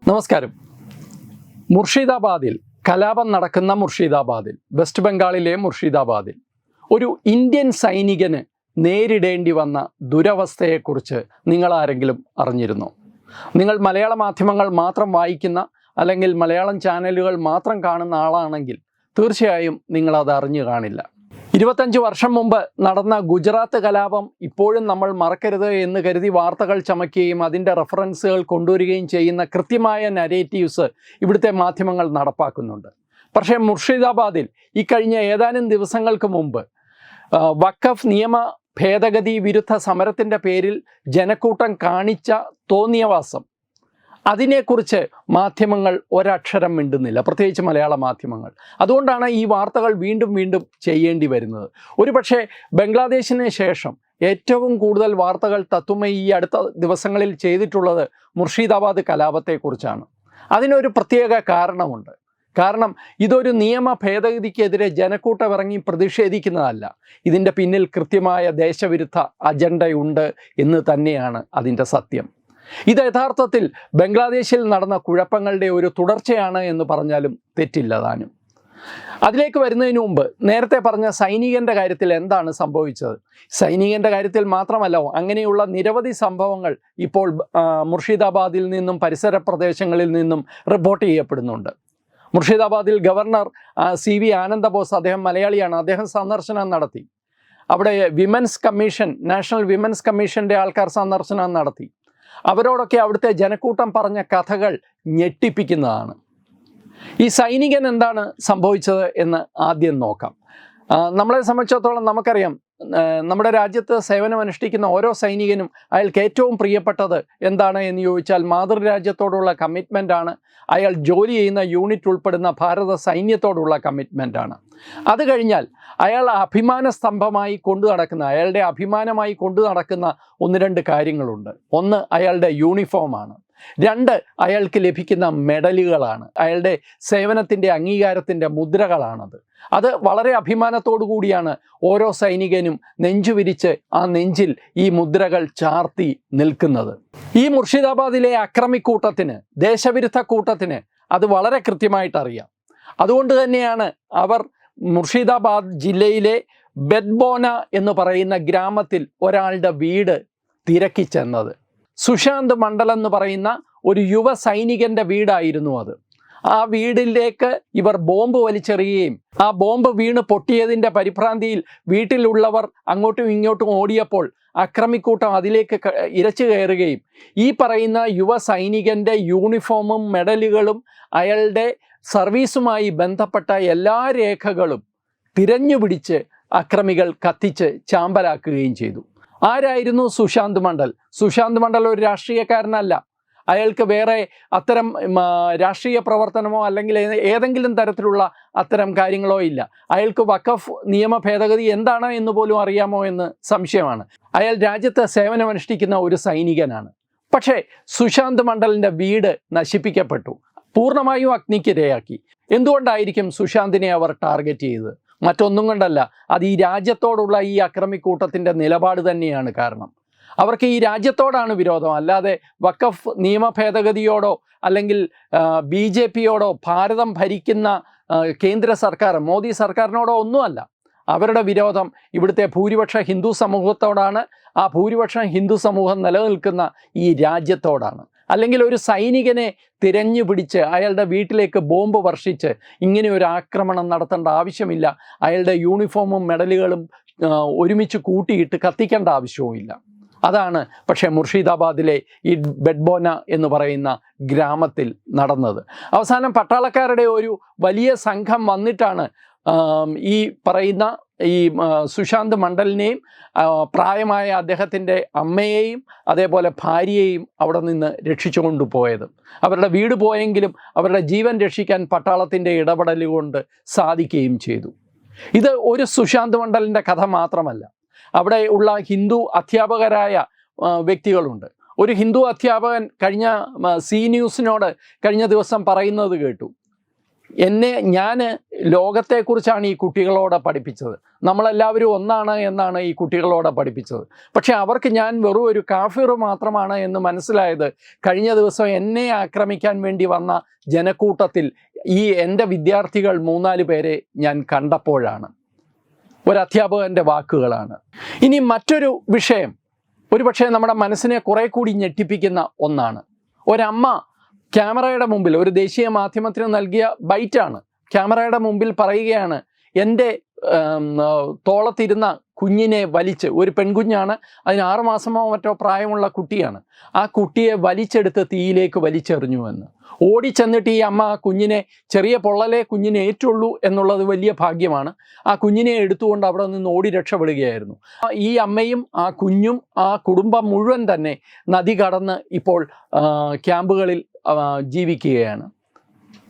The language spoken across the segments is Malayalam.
നമസ്കാരം. മുർഷിദാബാദിൽ കലാപം നടക്കുന്ന മുർഷിദാബാദിൽ, വെസ്റ്റ് ബംഗാളിലെ മുർഷിദാബാദിൽ ഒരു ഇന്ത്യൻ സൈനികന് നേരിടേണ്ടി വന്ന ദുരവസ്ഥയെക്കുറിച്ച് നിങ്ങളാരെങ്കിലും അറിഞ്ഞിരുന്നോ? നിങ്ങൾ മലയാള മാധ്യമങ്ങൾ മാത്രം വായിക്കുന്ന അല്ലെങ്കിൽ മലയാളം ചാനലുകൾ മാത്രം കാണുന്ന ആളാണെങ്കിൽ തീർച്ചയായും നിങ്ങളത് അറിഞ്ഞു കാണില്ല. 25 വർഷം മുമ്പ് നടന്ന ഗുജറാത്ത് കലാപം ഇപ്പോഴും നമ്മൾ മറക്കരുത് എന്ന് കരുതി വാർത്തകൾ ചമയ്ക്കുകയും അതിൻ്റെ റെഫറൻസുകൾ കൊണ്ടുവരികയും ചെയ്യുന്ന കൃത്യമായ നരേറ്റീവ്സ് ഇവിടുത്തെ മാധ്യമങ്ങൾ നടപ്പാക്കുന്നുണ്ട്. പക്ഷേ മുർഷിദാബാദിൽ ഈ കഴിഞ്ഞ ഏതാനും ദിവസങ്ങൾക്ക് മുമ്പ് വഖഫ് നിയമ ഭേദഗതി വിരുദ്ധ സമരത്തിൻ്റെ പേരിൽ ജനക്കൂട്ടം കാണിച്ച തോന്നിയവാസം, അതിനെക്കുറിച്ച് മാധ്യമങ്ങൾ ഒരക്ഷരം മിണ്ടുന്നില്ല, പ്രത്യേകിച്ച് മലയാള മാധ്യമങ്ങൾ. അതുകൊണ്ടാണ് ഈ വാർത്തകൾ വീണ്ടും വീണ്ടും ചെയ്യേണ്ടി വരുന്നത്. ഒരുപക്ഷെ ബംഗ്ലാദേശിന് ശേഷം ഏറ്റവും കൂടുതൽ വാർത്തകൾ തത്വമൈ ഈ അടുത്ത ദിവസങ്ങളിൽ ചെയ്തിട്ടുള്ളത് മുർഷിദാബാദ് കലാപത്തെക്കുറിച്ചാണ്. അതിനൊരു പ്രത്യേക കാരണമുണ്ട്. കാരണം ഇതൊരു നിയമ ഭേദഗതിക്കെതിരെ ജനക്കൂട്ടം ഇറങ്ങി പ്രതിഷേധിക്കുന്നതല്ല. ഇതിൻ്റെ പിന്നിൽ കൃത്യമായ ദേശവിരുദ്ധ അജണ്ടയുണ്ട് എന്ന് തന്നെയാണ് അതിൻ്റെ സത്യം. ഇത് യഥാർത്ഥത്തിൽ ബംഗ്ലാദേശിൽ നടന്ന കുഴപ്പങ്ങളുടെ ഒരു തുടർച്ചയാണ് എന്ന് പറഞ്ഞാലും തെറ്റില്ല താനും. അതിലേക്ക് വരുന്നതിന് മുമ്പ് നേരത്തെ പറഞ്ഞ സൈനികൻ്റെ കാര്യത്തിൽ എന്താണ് സംഭവിച്ചത്? സൈനികൻ്റെ കാര്യത്തിൽ മാത്രമല്ല, അങ്ങനെയുള്ള നിരവധി സംഭവങ്ങൾ ഇപ്പോൾ മുർഷിദാബാദിൽ നിന്നും പരിസര പ്രദേശങ്ങളിൽ നിന്നും റിപ്പോർട്ട് ചെയ്യപ്പെടുന്നുണ്ട്. മുർഷിദാബാദിൽ ഗവർണർ CV ആനന്ദബോസ്, അദ്ദേഹം മലയാളിയാണ്, അദ്ദേഹം സന്ദർശനം നടത്തി. അവിടെ വിമൻസ് കമ്മീഷൻ, നാഷണൽ വിമൻസ് കമ്മീഷൻ്റെ ആൾക്കാർ സന്ദർശനം നടത്തി. അവരോടൊക്കെ അവിടുത്തെ ജനക്കൂട്ടം പറഞ്ഞ കഥകൾ ഞെട്ടിപ്പിക്കുന്നതാണ്. ഈ സൈനികൻ എന്താണ് സംഭവിച്ചത് എന്ന് ആദ്യം നോക്കാം. നമ്മളെ സംബന്ധിച്ചിടത്തോളം നമുക്കറിയാം, നമ്മുടെ രാജ്യത്ത് സേവനമനുഷ്ഠിക്കുന്ന ഓരോ സൈനികനും അയാൾക്ക് ഏറ്റവും പ്രിയപ്പെട്ടത് എന്താണ് എന്ന് ചോദിച്ചാൽ മാതൃരാജ്യത്തോടുള്ള കമ്മിറ്റ്മെൻ്റാണ്. അയാൾ ജോലി ചെയ്യുന്ന യൂണിറ്റ് ഉൾപ്പെടുന്ന ഭാരത സൈന്യത്തോടുള്ള കമ്മിറ്റ്മെൻ്റാണ്. അത് കഴിഞ്ഞാൽ അയാൾ അഭിമാന സ്തംഭമായി കൊണ്ടു നടക്കുന്ന, അയാളുടെ അഭിമാനമായി കൊണ്ടു നടക്കുന്ന ഒന്ന് രണ്ട് കാര്യങ്ങളുണ്ട്. ഒന്ന് അയാളുടെ യൂണിഫോമാണ്. 2 അയാൾക്ക് ലഭിക്കുന്ന മെഡലുകളാണ്. അയാളുടെ സേവനത്തിൻ്റെ അംഗീകാരത്തിൻ്റെ മുദ്രകളാണത്. അത് വളരെ അഭിമാനത്തോടു കൂടിയാണ് ഓരോ സൈനികനും നെഞ്ചുവിരിച്ച് ആ നെഞ്ചിൽ ഈ മുദ്രകൾ ചാർത്തി നിൽക്കുന്നത്. ഈ മുർഷിദാബാദിലെ അക്രമിക്കൂട്ടത്തിന്, ദേശവിരുദ്ധ കൂട്ടത്തിന് അത് വളരെ കൃത്യമായിട്ട് അറിയാം. അതുകൊണ്ട് തന്നെയാണ് അവർ മുർഷിദാബാദ് ജില്ലയിലെ ബെദ്ബോന എന്ന് പറയുന്ന ഗ്രാമത്തിൽ ഒരാളുടെ വീട് തിരക്കി ചെന്നത്. സുശാന്ത് മണ്ഡൽ എന്ന് പറയുന്ന ഒരു യുവ സൈനികൻ്റെ വീടായിരുന്നു അത്. ആ വീടിലേക്ക് ഇവർ ബോംബ് വലിച്ചെറിയുകയും ആ ബോംബ് വീണ് പൊട്ടിയതിൻ്റെ പരിഭ്രാന്തിയിൽ വീട്ടിലുള്ളവർ അങ്ങോട്ടും ഇങ്ങോട്ടും ഓടിയപ്പോൾ അക്രമിക്കൂട്ടം അതിലേക്ക് ഇരച്ചു കയറുകയും ഈ പറയുന്ന യുവ സൈനികൻ്റെ യൂണിഫോമും മെഡലുകളും അയാളുടെ സർവീസുമായി ബന്ധപ്പെട്ട എല്ലാ രേഖകളും തിരഞ്ഞുപിടിച്ച് അക്രമികൾ കത്തിച്ച് ചാമ്പലാക്കുകയും ചെയ്തു. ആരായിരുന്നു സുശാന്ത് മണ്ഡൽ? സുശാന്ത് മണ്ഡൽ ഒരു രാഷ്ട്രീയക്കാരനല്ല. അയാൾക്ക് വേറെ അത്തരം രാഷ്ട്രീയ പ്രവർത്തനമോ അല്ലെങ്കിൽ ഏതെങ്കിലും തരത്തിലുള്ള അത്തരം കാര്യങ്ങളോ ഇല്ല. അയാൾക്ക് വഖഫ് നിയമ ഭേദഗതി എന്താണ് എന്ന് പോലും അറിയാമോ എന്ന് സംശയമാണ്. അയാൾ രാജ്യത്ത് സേവനമനുഷ്ഠിക്കുന്ന ഒരു സൈനികനാണ്. പക്ഷേ സുശാന്ത് മണ്ഡലിൻ്റെ വീട് നശിപ്പിക്കപ്പെട്ടു, പൂർണ്ണമായും അഗ്നിക്കിരയാക്കി. എന്തുകൊണ്ടായിരിക്കും സുശാന്തിനെ അവർ ടാർഗറ്റ് ചെയ്തത്? മറ്റൊന്നും കൊണ്ടല്ല, അത് ഈ രാജ്യത്തോടുള്ള ഈ അക്രമിക്കൂട്ടത്തിൻ്റെ നിലപാട് തന്നെയാണ് കാരണം. അവർക്ക് ഈ രാജ്യത്തോടാണ് വിരോധം, അല്ലാതെ വഖഫ് നിയമ ഭേദഗതിയോടോ അല്ലെങ്കിൽ BJPയോടോ ഭാരതം ഭരിക്കുന്ന കേന്ദ്ര സർക്കാർ, മോദി സർക്കാരിനോടോ ഒന്നുമല്ല. അവരുടെ വിരോധം ഇവിടുത്തെ ഭൂരിപക്ഷ ഹിന്ദു സമൂഹത്തോടാണ്. ആ ഭൂരിപക്ഷം ഹിന്ദു സമൂഹം നിലനിൽക്കുന്ന ഈ രാജ്യത്തോടാണ്. അല്ലെങ്കിൽ ഒരു സൈനികനെ തിരഞ്ഞു പിടിച്ച് അയാളുടെ വീട്ടിലേക്ക് ബോംബ് വർഷിച്ച് ഇങ്ങനെ ഒരു ആക്രമണം നടത്തേണ്ട ആവശ്യമില്ല. അയാളുടെ യൂണിഫോമും മെഡലുകളും ഒരുമിച്ച് കൂട്ടിയിട്ട് കത്തിക്കേണ്ട ആവശ്യവുമില്ല. അതാണ് പക്ഷേ മുർഷിദാബാദിലെ ഈ ബെഡ്ബോന എന്ന് പറയുന്ന ഗ്രാമത്തിൽ നടന്നത്. അവസാനം പട്ടാളക്കാരുടെ ഒരു വലിയ സംഘം വന്നിട്ടാണ് ഈ പറയുന്ന ഈ സുശാന്ത് മണ്ഡലിനെയും പ്രായമായ അദ്ദേഹത്തിൻ്റെ അമ്മയെയും അതേപോലെ ഭാര്യയെയും അവിടെ നിന്ന് രക്ഷിച്ചു കൊണ്ടുപോയത്. അവരുടെ വീട് പോയെങ്കിലും അവരുടെ ജീവൻ രക്ഷിക്കാൻ പട്ടാളത്തിൻ്റെ ഇടപെടൽ കൊണ്ട് സാധിക്കുകയും ചെയ്തു. ഇത് ഒരു സുശാന്ത് മണ്ഡലിൻ്റെ കഥ മാത്രമല്ല. അവിടെ ഉള്ള ഹിന്ദു അധ്യാപകരായ വ്യക്തികളുണ്ട്. ഒരു ഹിന്ദു അധ്യാപകൻ കഴിഞ്ഞ സി ന്യൂസിനോട് കഴിഞ്ഞ ദിവസം പറയുന്നത് കേട്ടു. ഞാൻ ലോകത്തെക്കുറിച്ചാണ് ഈ കുട്ടികളോട് പഠിപ്പിച്ചത്. നമ്മളെല്ലാവരും ഒന്നാണ് എന്നാണ് ഈ കുട്ടികളോട് പഠിപ്പിച്ചത്. പക്ഷേ അവർക്ക് ഞാൻ വെറും ഒരു കാഫിർ മാത്രമാണ് എന്ന് മനസ്സിലായത് കഴിഞ്ഞ ദിവസം എന്നെ ആക്രമിക്കാൻ വേണ്ടി വന്ന ജനക്കൂട്ടത്തിൽ എൻ്റെ വിദ്യാർത്ഥികൾ 3-4 പേരെ ഞാൻ കണ്ടപ്പോഴാണ്. ഒരു അധ്യാപകൻ്റെ വാക്കുകളാണ്. ഇനി മറ്റൊരു വിഷയം ഒരുപക്ഷെ നമ്മുടെ മനസ്സിനെ കുറെ കൂടി ഞെട്ടിപ്പിക്കുന്ന ഒന്നാണ്. ഒരമ്മ ക്യാമറയുടെ മുമ്പിൽ, ഒരു ദേശീയ മാധ്യമത്തിന് നൽകിയ ബൈറ്റാണ്, ക്യാമറയുടെ മുമ്പിൽ പറയുകയാണ്, എൻ്റെ തോളത്തിരുന്ന കുഞ്ഞിനെ വലിച്ച്, ഒരു പെൺകുഞ്ഞാണ്, അതിന് 6 മാസമോ മറ്റോ പ്രായമുള്ള കുട്ടിയാണ്, ആ കുട്ടിയെ വലിച്ചെടുത്ത് തീയിലേക്ക് വലിച്ചെറിഞ്ഞുവെന്ന്. ഓടിച്ചെന്നിട്ട് ഈ അമ്മ ആ കുഞ്ഞിനെ, ചെറിയ പൊള്ളലേ കുഞ്ഞിനെ ഏറ്റുള്ളൂ എന്നുള്ളത് വലിയ ഭാഗ്യമാണ്, ആ കുഞ്ഞിനെ എടുത്തുകൊണ്ട് അവിടെ നിന്ന് ഓടി രക്ഷപ്പെടുകയായിരുന്നു. ഈ അമ്മയും ആ കുഞ്ഞും ആ കുടുംബം മുഴുവൻ തന്നെ നദി കടന്ന് ഇപ്പോൾ ക്യാമ്പുകളിൽ ജീവിക്കുകയാണ്.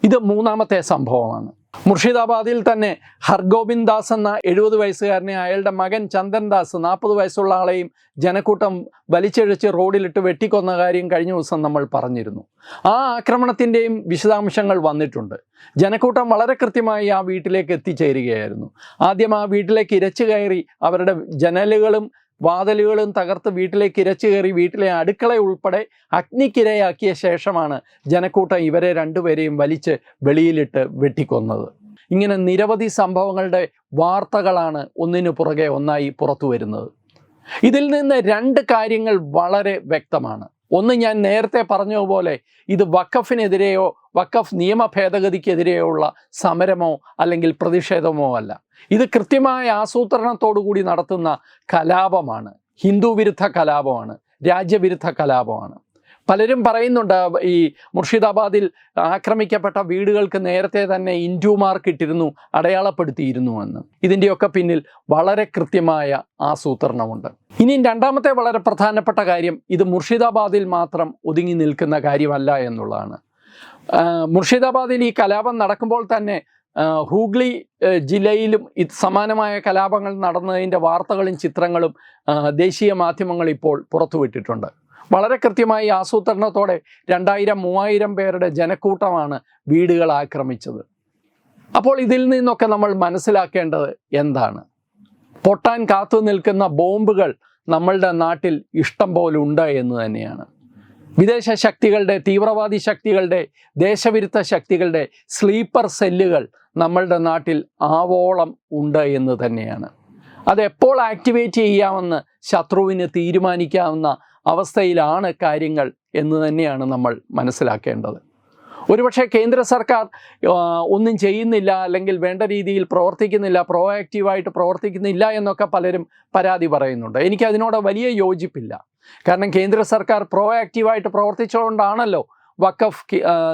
ഇത് 3ാമത്തെ സംഭവമാണ്. മുർഷിദാബാദിൽ തന്നെ ഹർഗോബിന്ദ് ദാസ് എന്ന 70 വയസ്സുകാരനെ അയാളുടെ മകൻ ചന്ദൻ ദാസ് 40 വയസ്സുള്ള ആളെയും ജനക്കൂട്ടം വലിച്ചഴിച്ച് റോഡിലിട്ട് വെട്ടിക്കൊന്ന കാര്യം കഴിഞ്ഞ ദിവസം നമ്മൾ പറഞ്ഞിരുന്നു. ആ ആക്രമണത്തിൻ്റെയും വിശദാംശങ്ങൾ വന്നിട്ടുണ്ട്. ജനക്കൂട്ടം വളരെ കൃത്യമായി ആ വീട്ടിലേക്ക് എത്തിച്ചേരുകയായിരുന്നു. ആദ്യം ആ വീട്ടിലേക്ക് ഇരച്ചു കയറി അവരുടെ ജനലുകളും വാതിലുകളും തകർത്ത് വീട്ടിലേക്ക് ഇരച്ചു കയറി വീട്ടിലെ അടുക്കള ഉൾപ്പെടെ അഗ്നിക്കിരയാക്കിയ ശേഷമാണ് ജനക്കൂട്ടം ഇവരെ 2 പേരെയും വലിച്ച് വെളിയിലിട്ട് വെട്ടിക്കൊന്നത്. ഇങ്ങനെ നിരവധി സംഭവങ്ങളുടെ വാർത്തകളാണ് ഒന്നിനു പുറകെ ഒന്നായി പുറത്തു വരുന്നത്. ഇതിൽ നിന്ന് 2 കാര്യങ്ങൾ വളരെ വ്യക്തമാണ്. ഒന്ന്, ഞാൻ നേരത്തെ പറഞ്ഞതുപോലെ ഇത് വഖഫിനെതിരെയോ വഖഫ് നിയമ ഭേദഗതിക്കെതിരെയോ ഉള്ള സമരമോ അല്ലെങ്കിൽ പ്രതിഷേധമോ അല്ല. ഇത് കൃത്യമായ ആസൂത്രണത്തോടു കൂടി നടത്തുന്ന കലാപമാണ്, ഹിന്ദു വിരുദ്ധ കലാപമാണ്, രാജ്യവിരുദ്ധ കലാപമാണ്. പലരും പറയുന്നുണ്ട് ഈ മുർഷിദാബാദിൽ ആക്രമിക്കപ്പെട്ട വീടുകൾക്ക് നേരത്തെ തന്നെ ഇൻഡു മാർക്ക് ഇട്ടിരുന്നു, അടയാളപ്പെടുത്തിയിരുന്നു എന്ന്. ഇതിൻ്റെയൊക്കെ പിന്നിൽ വളരെ കൃത്യമായ ആസൂത്രണമുണ്ട്. ഇനി 2ാമത്തെ വളരെ പ്രധാനപ്പെട്ട കാര്യം, ഇത് മുർഷിദാബാദിൽ മാത്രം ഒതുങ്ങി നിൽക്കുന്ന കാര്യമല്ല എന്നുള്ളതാണ്. മുർഷിദാബാദിൽ ഈ കലാപം നടക്കുമ്പോൾ തന്നെ ഹൂഗ്ലി ജില്ലയിലും സമാനമായ കലാപങ്ങൾ നടന്നതിൻ്റെ വാർത്തകളും ചിത്രങ്ങളും ദേശീയ മാധ്യമങ്ങൾ ഇപ്പോൾ പുറത്തുവിട്ടിട്ടുണ്ട്. വളരെ കൃത്യമായി ആസൂത്രണത്തോടെ 2000-3000 പേരുടെ ജനക്കൂട്ടമാണ് വീടുകൾ ആക്രമിച്ചത്. അപ്പോൾ ഇതിൽ നിന്നൊക്കെ നമ്മൾ മനസ്സിലാക്കേണ്ടത് എന്താണ്? പൊട്ടാൻ കാത്തു നിൽക്കുന്ന ബോംബുകൾ നമ്മളുടെ നാട്ടിൽ ഇഷ്ടം പോലെ ഉണ്ട് എന്ന് തന്നെയാണ്. വിദേശ ശക്തികളുടെ, തീവ്രവാദി ശക്തികളുടെ, ദേശവിരുദ്ധ ശക്തികളുടെ സ്ലീപ്പർ സെല്ലുകൾ നമ്മളുടെ നാട്ടിൽ ആവോളം ഉണ്ട് എന്ന് തന്നെയാണ്. അതെപ്പോൾ ആക്ടിവേറ്റ് ചെയ്യാമെന്ന് ശത്രുവിന് തീരുമാനിക്കാവുന്ന അവസ്ഥയിലാണ് കാര്യങ്ങൾ എന്ന് തന്നെയാണ് നമ്മൾ മനസ്സിലാക്കേണ്ടത്. ഒരുപക്ഷെ കേന്ദ്ര സർക്കാർ ഒന്നും ചെയ്യുന്നില്ല, അല്ലെങ്കിൽ വേണ്ട രീതിയിൽ പ്രവർത്തിക്കുന്നില്ല, പ്രോആക്റ്റീവായിട്ട് പ്രവർത്തിക്കുന്നില്ല എന്നൊക്കെ പലരും പരാതി പറയുന്നുണ്ട്. എനിക്കതിനോട് വലിയ യോജിപ്പില്ല. കാരണം കേന്ദ്ര സർക്കാർ പ്രോആക്റ്റീവായിട്ട് പ്രവർത്തിച്ചുകൊണ്ടാണല്ലോ വഖഫ്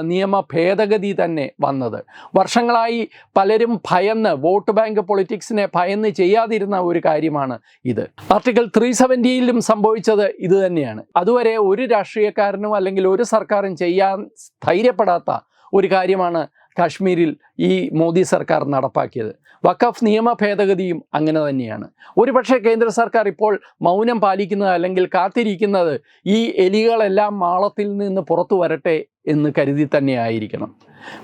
നിയമ ഭേദഗതി തന്നെ വന്നത്. വർഷങ്ങളായി പലരും ഭയന്ന്, വോട്ട് ബാങ്ക് പൊളിറ്റിക്സിനെ ഭയന്ന് ചെയ്യാതിരുന്ന ഒരു കാര്യമാണ് ഇത്. ആർട്ടിക്കിൾ 370യിലും സംഭവിച്ചത് ഇത് തന്നെയാണ്. അതുവരെ ഒരു രാഷ്ട്രീയക്കാരനും അല്ലെങ്കിൽ ഒരു സർക്കാരും ചെയ്യാൻ ധൈര്യപ്പെടാത്ത ഒരു കാര്യമാണ് കാശ്മീരിൽ ഈ മോദി സർക്കാർ നടപ്പാക്കിയത്. വഖഫ് നിയമ ഭേദഗതിയും അങ്ങനെ തന്നെയാണ്. ഒരുപക്ഷെ കേന്ദ്ര സർക്കാർ ഇപ്പോൾ മൗനം പാലിക്കുന്നത് അല്ലെങ്കിൽ കാത്തിരിക്കുന്നത് ഈ എലികളെല്ലാം മാളത്തിൽ നിന്ന് പുറത്തു വരട്ടെ എന്ന് കരുതി തന്നെ ആയിരിക്കണം.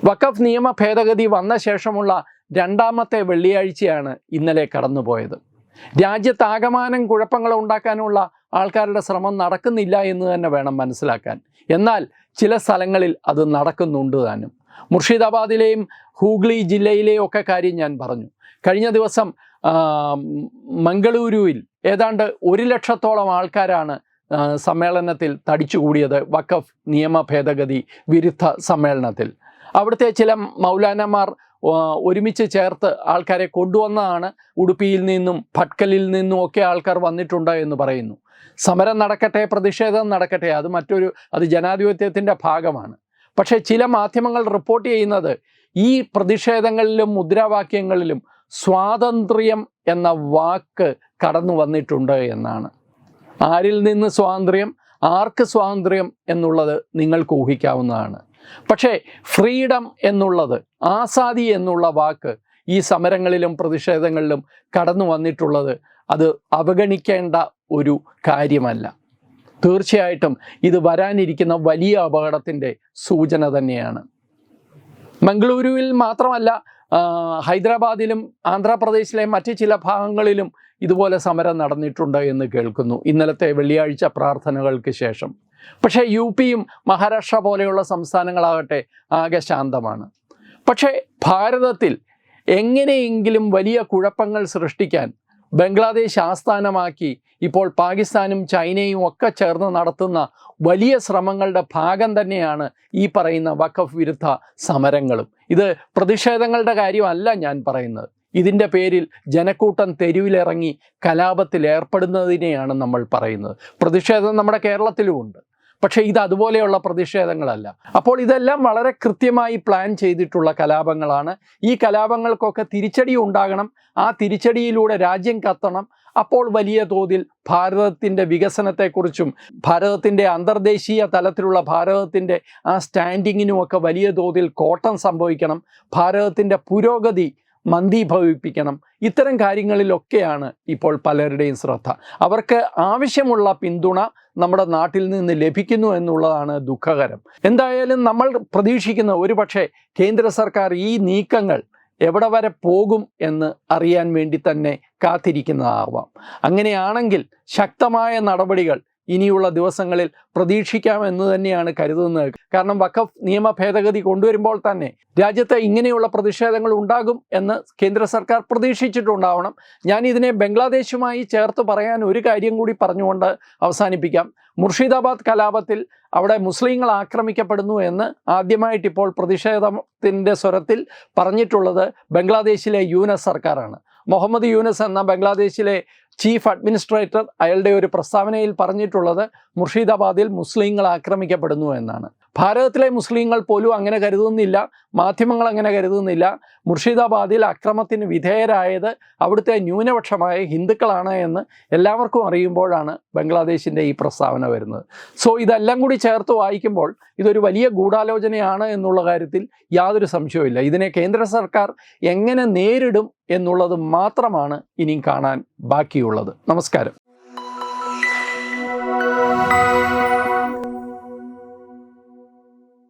വഖഫ് നിയമ ഭേദഗതി വന്ന ശേഷമുള്ള 2ാമത്തെ വെള്ളിയാഴ്ചയാണ് ഇന്നലെ കടന്നുപോയത്. രാജ്യത്താകമാനം കുഴപ്പങ്ങൾ ഉണ്ടാക്കാനുള്ള ആൾക്കാരുടെ ശ്രമം നടക്കുന്നില്ല എന്ന് തന്നെ വേണം മനസ്സിലാക്കാൻ. എന്നാൽ ചില സ്ഥലങ്ങളിൽ അത് നടക്കുന്നുണ്ട് താനും. മുർഷിദാബാദിലെയും ഹൂഗ്ലി ജില്ലയിലെയും ഒക്കെ കാര്യം ഞാൻ പറഞ്ഞു. കഴിഞ്ഞ ദിവസം മംഗളൂരുവിൽ ഏതാണ്ട് 1 ലക്ഷത്തോളം ആൾക്കാരാണ് സമ്മേളനത്തിൽ തടിച്ചുകൂടിയത്, വഖഫ് നിയമ ഭേദഗതി വിരുദ്ധ സമ്മേളനത്തിൽ. അവിടുത്തെ ചില മൗലാനമാർ ഒരുമിച്ച് ചേർത്ത് ആൾക്കാരെ കൊണ്ടുവന്നതാണ്. ഉടുപ്പിയിൽ നിന്നും ഭട്കലിൽ നിന്നും ഒക്കെ ആൾക്കാർ വന്നിട്ടുണ്ട് എന്ന് പറയുന്നു. സമരം നടക്കട്ടെ, പ്രതിഷേധം നടക്കട്ടെ, അത് ജനാധിപത്യത്തിൻ്റെ ഭാഗമാണ്. പക്ഷേ ചില മാധ്യമങ്ങൾ റിപ്പോർട്ട് ചെയ്യുന്നത് ഈ പ്രതിഷേധങ്ങളിലും മുദ്രാവാക്യങ്ങളിലും സ്വാതന്ത്ര്യം എന്ന വാക്ക് കടന്നു വന്നിട്ടുണ്ട് എന്നാണ്. ആരിൽ നിന്ന് സ്വാതന്ത്ര്യം, ആർക്ക് സ്വാതന്ത്ര്യം എന്നുള്ളത് നിങ്ങൾക്ക് ഊഹിക്കാവുന്നതാണ്. പക്ഷേ ഫ്രീഡം എന്നുള്ളത്, ആസാദി എന്നുള്ള വാക്ക് ഈ സമരങ്ങളിലും പ്രതിഷേധങ്ങളിലും കടന്നു വന്നിട്ടുള്ളത് അത് അവഗണിക്കേണ്ട ഒരു കാര്യമല്ല. തീർച്ചയായിട്ടും ഇത് വരാനിരിക്കുന്ന വലിയ അപകടത്തിൻ്റെ സൂചന തന്നെയാണ്. മംഗളൂരുവിൽ മാത്രമല്ല, ഹൈദരാബാദിലും ആന്ധ്രാപ്രദേശിലെ മറ്റ് ചില ഭാഗങ്ങളിലും ഇതുപോലെ സമരം നടന്നിട്ടുണ്ട് എന്ന് കേൾക്കുന്നു ഇന്നലത്തെ വെള്ളിയാഴ്ച പ്രാർത്ഥനകൾക്ക് ശേഷം. പക്ഷേ യു പിയും മഹാരാഷ്ട്ര പോലെയുള്ള സംസ്ഥാനങ്ങളാകട്ടെ ആകെ ശാന്തമാണ്. പക്ഷേ ഭാരതത്തിൽ എങ്ങനെയെങ്കിലും വലിയ കുഴപ്പങ്ങൾ സൃഷ്ടിക്കാൻ ബംഗ്ലാദേശ് ആസ്ഥാനമാക്കി ഇപ്പോൾ പാകിസ്ഥാനും ചൈനയും ഒക്കെ ചേർന്ന് നടത്തുന്ന വലിയ ശ്രമങ്ങളുടെ ഭാഗം തന്നെയാണ് ഈ പറയുന്ന വഖഫ് വിരുദ്ധ സമരങ്ങളും. ഇത് പ്രതിഷേധങ്ങളുടെ കാര്യമല്ല ഞാൻ പറയുന്നത്. ഇതിൻ്റെ പേരിൽ ജനക്കൂട്ടം തെരുവിലിറങ്ങി കലാപത്തിൽ ഏർപ്പെടുന്നതിനെയാണ് നമ്മൾ പറയുന്നത്. പ്രതിഷേധം നമ്മുടെ കേരളത്തിലുമുണ്ട്, പക്ഷേ ഇത് അതുപോലെയുള്ള പ്രതിഷേധങ്ങളല്ല. അപ്പോൾ ഇതെല്ലാം വളരെ കൃത്യമായി പ്ലാൻ ചെയ്തിട്ടുള്ള കലാപങ്ങളാണ്. ഈ കലാപങ്ങൾക്കൊക്കെ തിരിച്ചടി ഉണ്ടാകണം. ആ തിരിച്ചടിയിലൂടെ രാജ്യം കത്തണം. അപ്പോൾ വലിയ തോതിൽ ഭാരതത്തിൻ്റെ വികസനത്തെക്കുറിച്ചും ഭാരതത്തിൻ്റെ അന്തർദേശീയ തലത്തിലുള്ള ഭാരതത്തിൻ്റെ ആ സ്റ്റാൻഡിങ്ങിനുമൊക്കെ വലിയ തോതിൽ കോട്ടം സംഭവിക്കണം. ഭാരതത്തിൻ്റെ പുരോഗതി മന്ദീഭവിപ്പിക്കണം. ഇത്തരം കാര്യങ്ങളിലൊക്കെയാണ് ഇപ്പോൾ പലരുടെയും ശ്രദ്ധ. അവർക്ക് ആവശ്യമുള്ള പിന്തുണ നമ്മുടെ നാട്ടിൽ നിന്ന് ലഭിക്കുന്നു എന്നുള്ളതാണ് ദുഃഖകരം. എന്തായാലും നമ്മൾ പ്രതീക്ഷിക്കുന്ന ഒരുപക്ഷെ കേന്ദ്ര സർക്കാർ ഈ നീക്കങ്ങൾ എവിടെ വരെ പോകും എന്ന് അറിയാൻ വേണ്ടി തന്നെ കാത്തിരിക്കുന്നതാവാം. അങ്ങനെയാണെങ്കിൽ ശക്തമായ നടപടികൾ ഇനിയുള്ള ദിവസങ്ങളിൽ പ്രതീക്ഷിക്കാമെന്ന് തന്നെയാണ് കരുതുന്നത്. കാരണം വഖഫ് നിയമ ഭേദഗതി കൊണ്ടുവരുമ്പോൾ തന്നെ രാജ്യത്ത് ഇങ്ങനെയുള്ള പ്രതിഷേധങ്ങൾ ഉണ്ടാകും എന്ന് കേന്ദ്ര സർക്കാർ പ്രതീക്ഷിച്ചിട്ടുണ്ടാവണം. ഞാൻ ഇതിനെ ബംഗ്ലാദേശുമായി ചേർത്ത് പറയാൻ ഒരു കാര്യം കൂടി പറഞ്ഞുകൊണ്ട് അവസാനിപ്പിക്കാം. മുർഷിദാബാദ് കലാപത്തിൽ അവിടെ മുസ്ലിങ്ങൾ ആക്രമിക്കപ്പെടുന്നു എന്ന് ആദ്യമായിട്ടിപ്പോൾ പ്രതിഷേധത്തിൻ്റെ സ്വരത്തിൽ പറഞ്ഞിട്ടുള്ളത് ബംഗ്ലാദേശിലെ യൂനസ് സർക്കാരാണ്. മുഹമ്മദ് യൂനസ് എന്ന ബംഗ്ലാദേശിലെ ചീഫ് അഡ്മിനിസ്ട്രേറ്റർ അയാളുടെ ഒരു പ്രസ്താവനയിൽ പറഞ്ഞിട്ടുള്ളത് മുർഷിദാബാദിൽ മുസ്ലിങ്ങൾ ആക്രമിക്കപ്പെടുന്നു എന്നാണ്. ഭാരതത്തിലെ മുസ്ലിങ്ങൾ പോലും അങ്ങനെ കരുതുന്നില്ല, മാധ്യമങ്ങൾ അങ്ങനെ കരുതുന്നില്ല. മുർഷിദാബാദിൽ അക്രമത്തിന് വിധേയരായത് അവിടുത്തെ ന്യൂനപക്ഷമായ ഹിന്ദുക്കളാണ് എന്ന് എല്ലാവർക്കും അറിയുമ്പോഴാണ് ബംഗ്ലാദേശിൻ്റെ ഈ പ്രസ്താവന വരുന്നത്. സോ ഇതെല്ലാം കൂടി ചേർത്ത് വായിക്കുമ്പോൾ ഇതൊരു വലിയ ഗൂഢാലോചനയാണ് എന്നുള്ള കാര്യത്തിൽ യാതൊരു സംശയവുമില്ല. ഇതിനെ കേന്ദ്ര സർക്കാർ എങ്ങനെ നേരിടും എന്നുള്ളത് മാത്രമാണ് ഇനിയും കാണാൻ ബാക്കിയുള്ളത്. നമസ്കാരം.